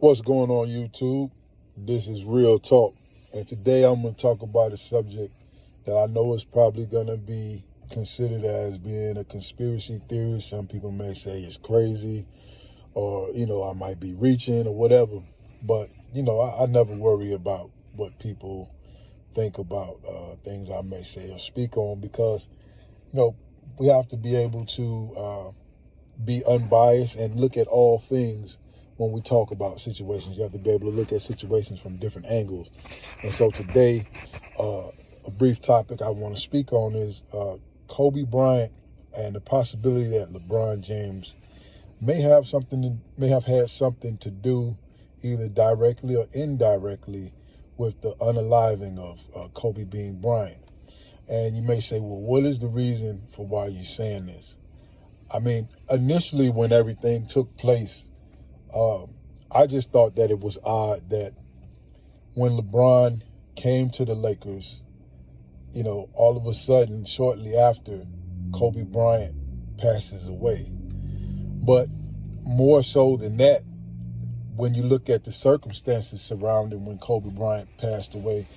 What's going on, YouTube? This is Real Talk, and today I'm going to talk about a subject that I know is probably going to be considered as being a conspiracy theory. Some people may say it's crazy, or, I might be reaching or whatever, but, I never worry about what people think about things I may say or speak on because, we have to be able to be unbiased and look at all things. When we talk about situations, you have to be able to look at situations from different angles. And so today, a brief topic I want to speak on is Kobe Bryant and the possibility that LeBron James may have had something to do, either directly or indirectly, with the unaliving of Kobe being Bryant. And you may say, well, what is the reason for why you're saying this? I mean, initially when everything took place, I just thought that it was odd that when LeBron came to the Lakers, all of a sudden, shortly after, Kobe Bryant passes away. But more so than that, when you look at the circumstances surrounding when Kobe Bryant passed away,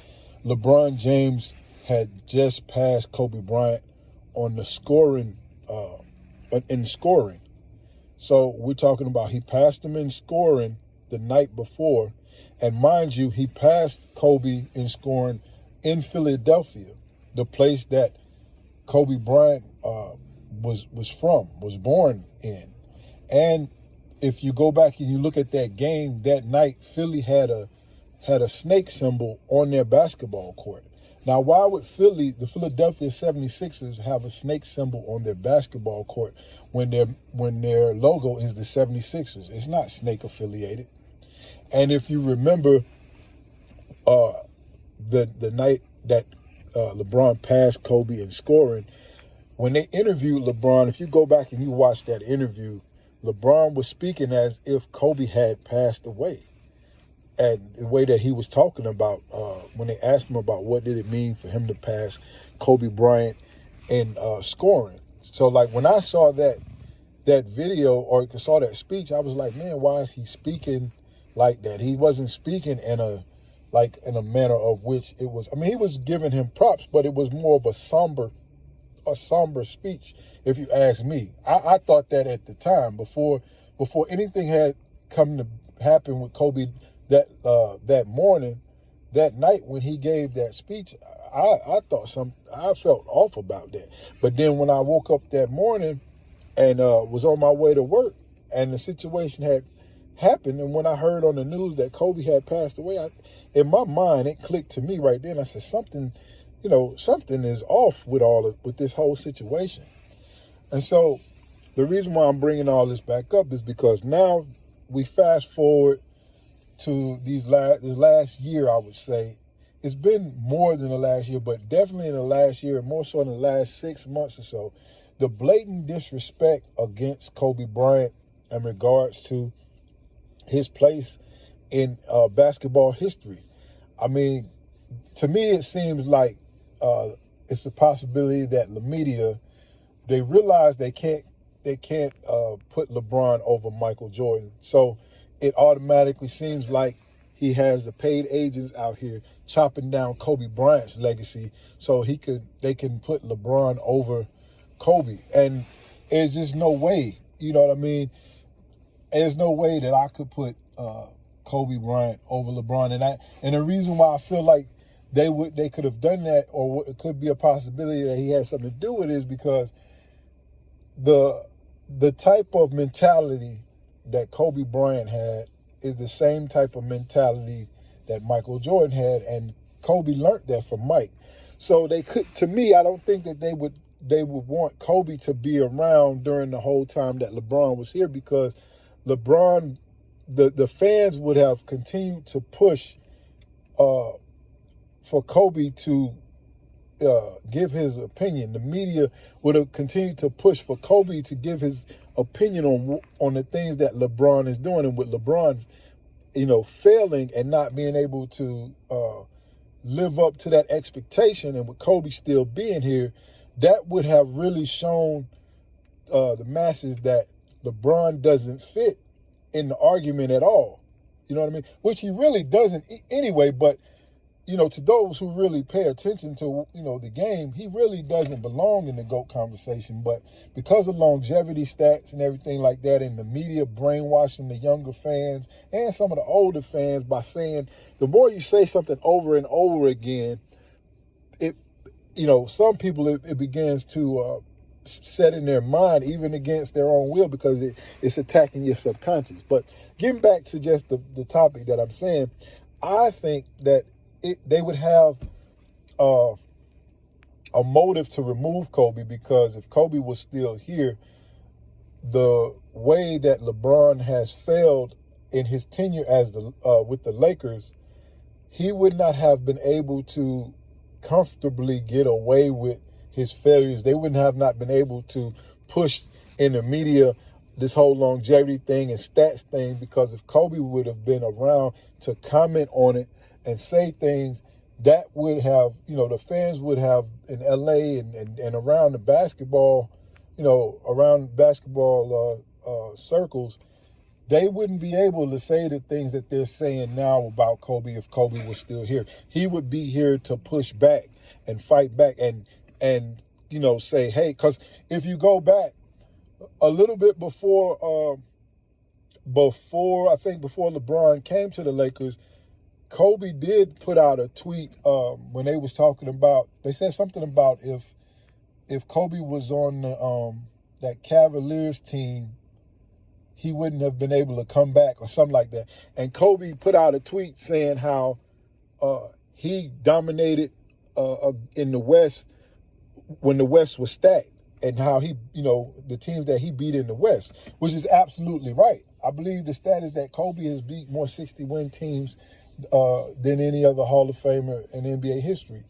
LeBron James had just passed Kobe Bryant on the scoring, in scoring. So we're talking about he passed him in scoring the night before. And mind you, he passed Kobe in scoring in Philadelphia, the place that Kobe Bryant was born in. And if you go back and you look at that game that night, Philly had a snake symbol on their basketball court. Now, why would the Philadelphia 76ers, have a snake symbol on their basketball court when their logo is the 76ers? It's not snake affiliated. And if you remember the night that LeBron passed Kobe in scoring, when they interviewed LeBron, if you go back and you watch that interview, LeBron was speaking as if Kobe had passed away. And the way that he was talking about when they asked him about what did it mean for him to pass Kobe Bryant in scoring. So, like, when I saw that video or saw that speech, I was like, man, why is he speaking like that? He wasn't speaking in a manner of which it was. I mean, he was giving him props, but it was more of a somber speech, if you ask me. I thought that at the time, before anything had come to happen with Kobe. That morning, that night when he gave that speech, I felt off about that. But then when I woke up that morning and was on my way to work and the situation had happened, and when I heard on the news that Kobe had passed away, in my mind, it clicked to me right then. I said, something is off with this whole situation. And so the reason why I'm bringing all this back up is because now we fast forward to this last year. I would say it's been more than the last year, but definitely in the last year, more so in the last 6 months or so, the blatant disrespect against Kobe Bryant in regards to his place in basketball history. I mean, to me, it seems like it's a possibility that the media, they realize they can't put LeBron over Michael Jordan. So it automatically seems like he has the paid agents out here chopping down Kobe Bryant's legacy so they can put LeBron over Kobe. And there's just no way, you know what I mean? There's no way that I could put Kobe Bryant over LeBron. And the reason why I feel like they could have done that, or it could be a possibility that he had something to do with it, is because the type of mentality that Kobe Bryant had is the same type of mentality that Michael Jordan had, and Kobe learned that from Mike. So I don't think that they would want Kobe to be around during the whole time that LeBron was here, because LeBron, the fans would have continued to push for Kobe to give his opinion. The media would have continued to push for Kobe to give his opinion on the things that LeBron is doing. And with LeBron, failing and not being able to live up to that expectation, and with Kobe still being here, that would have really shown the masses that LeBron doesn't fit in the argument at all. You know what I mean? Which he really doesn't anyway, but, to those who really pay attention to, the game, he really doesn't belong in the GOAT conversation. But because of longevity stats and everything like that, and the media brainwashing the younger fans and some of the older fans by saying, the more you say something over and over again, it, some people, it begins to set in their mind, even against their own will, because it's attacking your subconscious. But getting back to just the topic that I'm saying, I think that they would have a motive to remove Kobe, because if Kobe was still here, the way that LeBron has failed in his tenure as with the Lakers, he would not have been able to comfortably get away with his failures. They wouldn't have not been able to push in the media this whole longevity thing and stats thing, because if Kobe would have been around to comment on it and say things, that would have, the fans would have in LA and around the basketball, circles, they wouldn't be able to say the things that they're saying now about Kobe if Kobe was still here. He would be here to push back and fight back and say, hey, because if you go back a little bit before LeBron came to the Lakers, Kobe did put out a tweet when they was talking about, they said something about if Kobe was on that Cavaliers team, he wouldn't have been able to come back or something like that. And Kobe put out a tweet saying how he dominated in the West when the West was stacked, and how he, the teams that he beat in the West, which is absolutely right. I believe the stat is that Kobe has beat more 60-win teams than any other Hall of Famer in NBA history.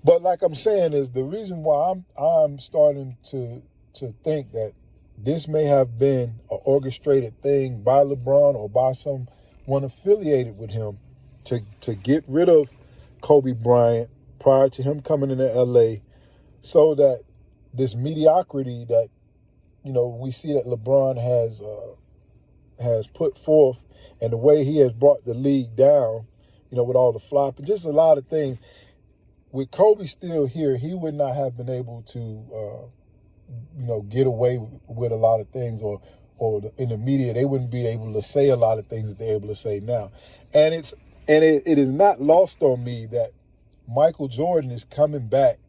But like I'm saying, is the reason why I'm starting to think that this may have been an orchestrated thing by LeBron or by someone affiliated with him to get rid of Kobe Bryant prior to him coming into LA, so that this mediocrity that we see that LeBron has put forth, and the way he has brought the league down, with all the flop and just a lot of things. With Kobe still here, he would not have been able to, get away with a lot of things, or in the media, they wouldn't be able to say a lot of things that they're able to say now. And it is not lost on me that Michael Jordan is coming back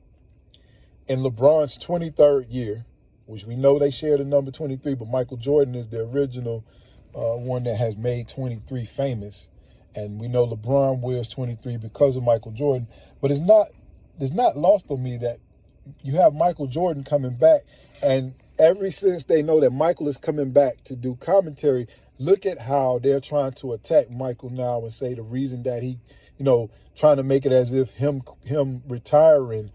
in LeBron's 23rd year, which we know they share the number 23, but Michael Jordan is the original one that has made 23 famous. And we know LeBron wears 23 because of Michael Jordan. But it's not lost on me that you have Michael Jordan coming back, and ever since they know that Michael is coming back to do commentary, look at how they're trying to attack Michael now and say the reason that he, trying to make it as if him retiring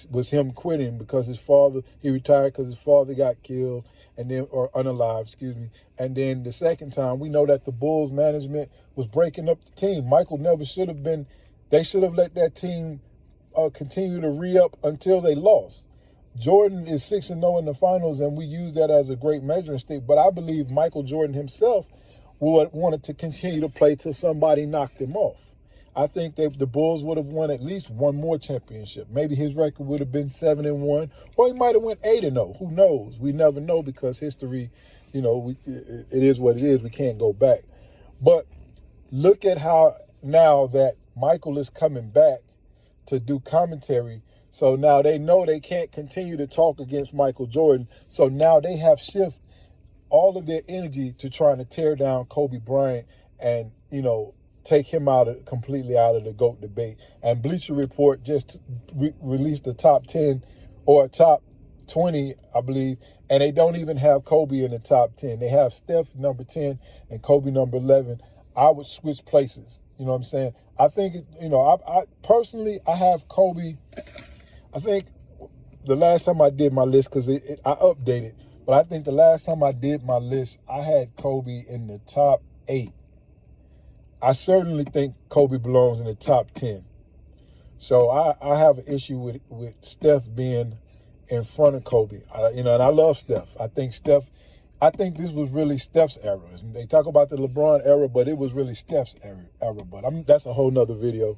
was him quitting because he retired because his father got killed or unalive, excuse me. And then the second time, we know that the Bulls management was breaking up the team. Michael never should have been. They should have let that team continue to re-up until they lost. Jordan is 6-0 in the finals, and we use that as a great measuring stick. But I believe Michael Jordan himself wanted to continue to play till somebody knocked him off. I think the Bulls would have won at least one more championship. Maybe his record would have been 7-1, or he might have went 8-0. Who knows? We never know, because history, it is what it is. We can't go back. But look at how now that Michael is coming back to do commentary. So now they know they can't continue to talk against Michael Jordan. So now they have shifted all of their energy to trying to tear down Kobe Bryant and, take him completely out of the GOAT debate. And Bleacher Report just released the top 10 or top 20, I believe, and they don't even have Kobe in the top 10. They have Steph number 10 and Kobe number 11. I would switch places. You know what I'm saying? I think, I personally, I have Kobe. I think the last time I did my list, because I updated, but I think the last time I did my list, I had Kobe in the top 8. I certainly think Kobe belongs in the top 10. So I have an issue with Steph being in front of Kobe. And I love Steph. I think Steph I think this was really Steph's era. They talk about the LeBron era, but it was really Steph's era. But that's a whole nother video.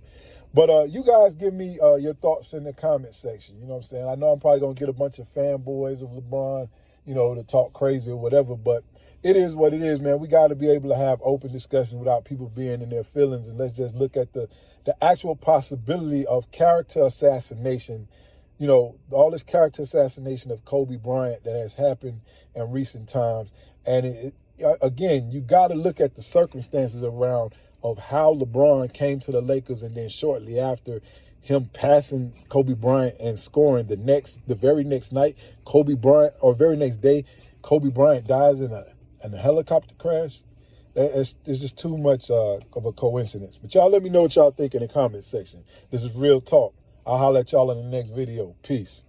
But you guys give me your thoughts in the comment section. You know what I'm saying? I know I'm probably going to get a bunch of fanboys of LeBron, you know, to talk crazy or whatever. But it is what it is, man. We got to be able to have open discussions without people being in their feelings. And let's just look at the actual possibility of character assassination. You know, all this character assassination of Kobe Bryant that has happened in recent times. And again, you got to look at the circumstances around of how LeBron came to the Lakers, and then shortly after him passing Kobe Bryant and scoring the very next night, very next day, Kobe Bryant dies in a helicopter crash. It's just too much of a coincidence. But y'all let me know what y'all think in the comment section. This is Real Talk. I'll holler at y'all in the next video. Peace.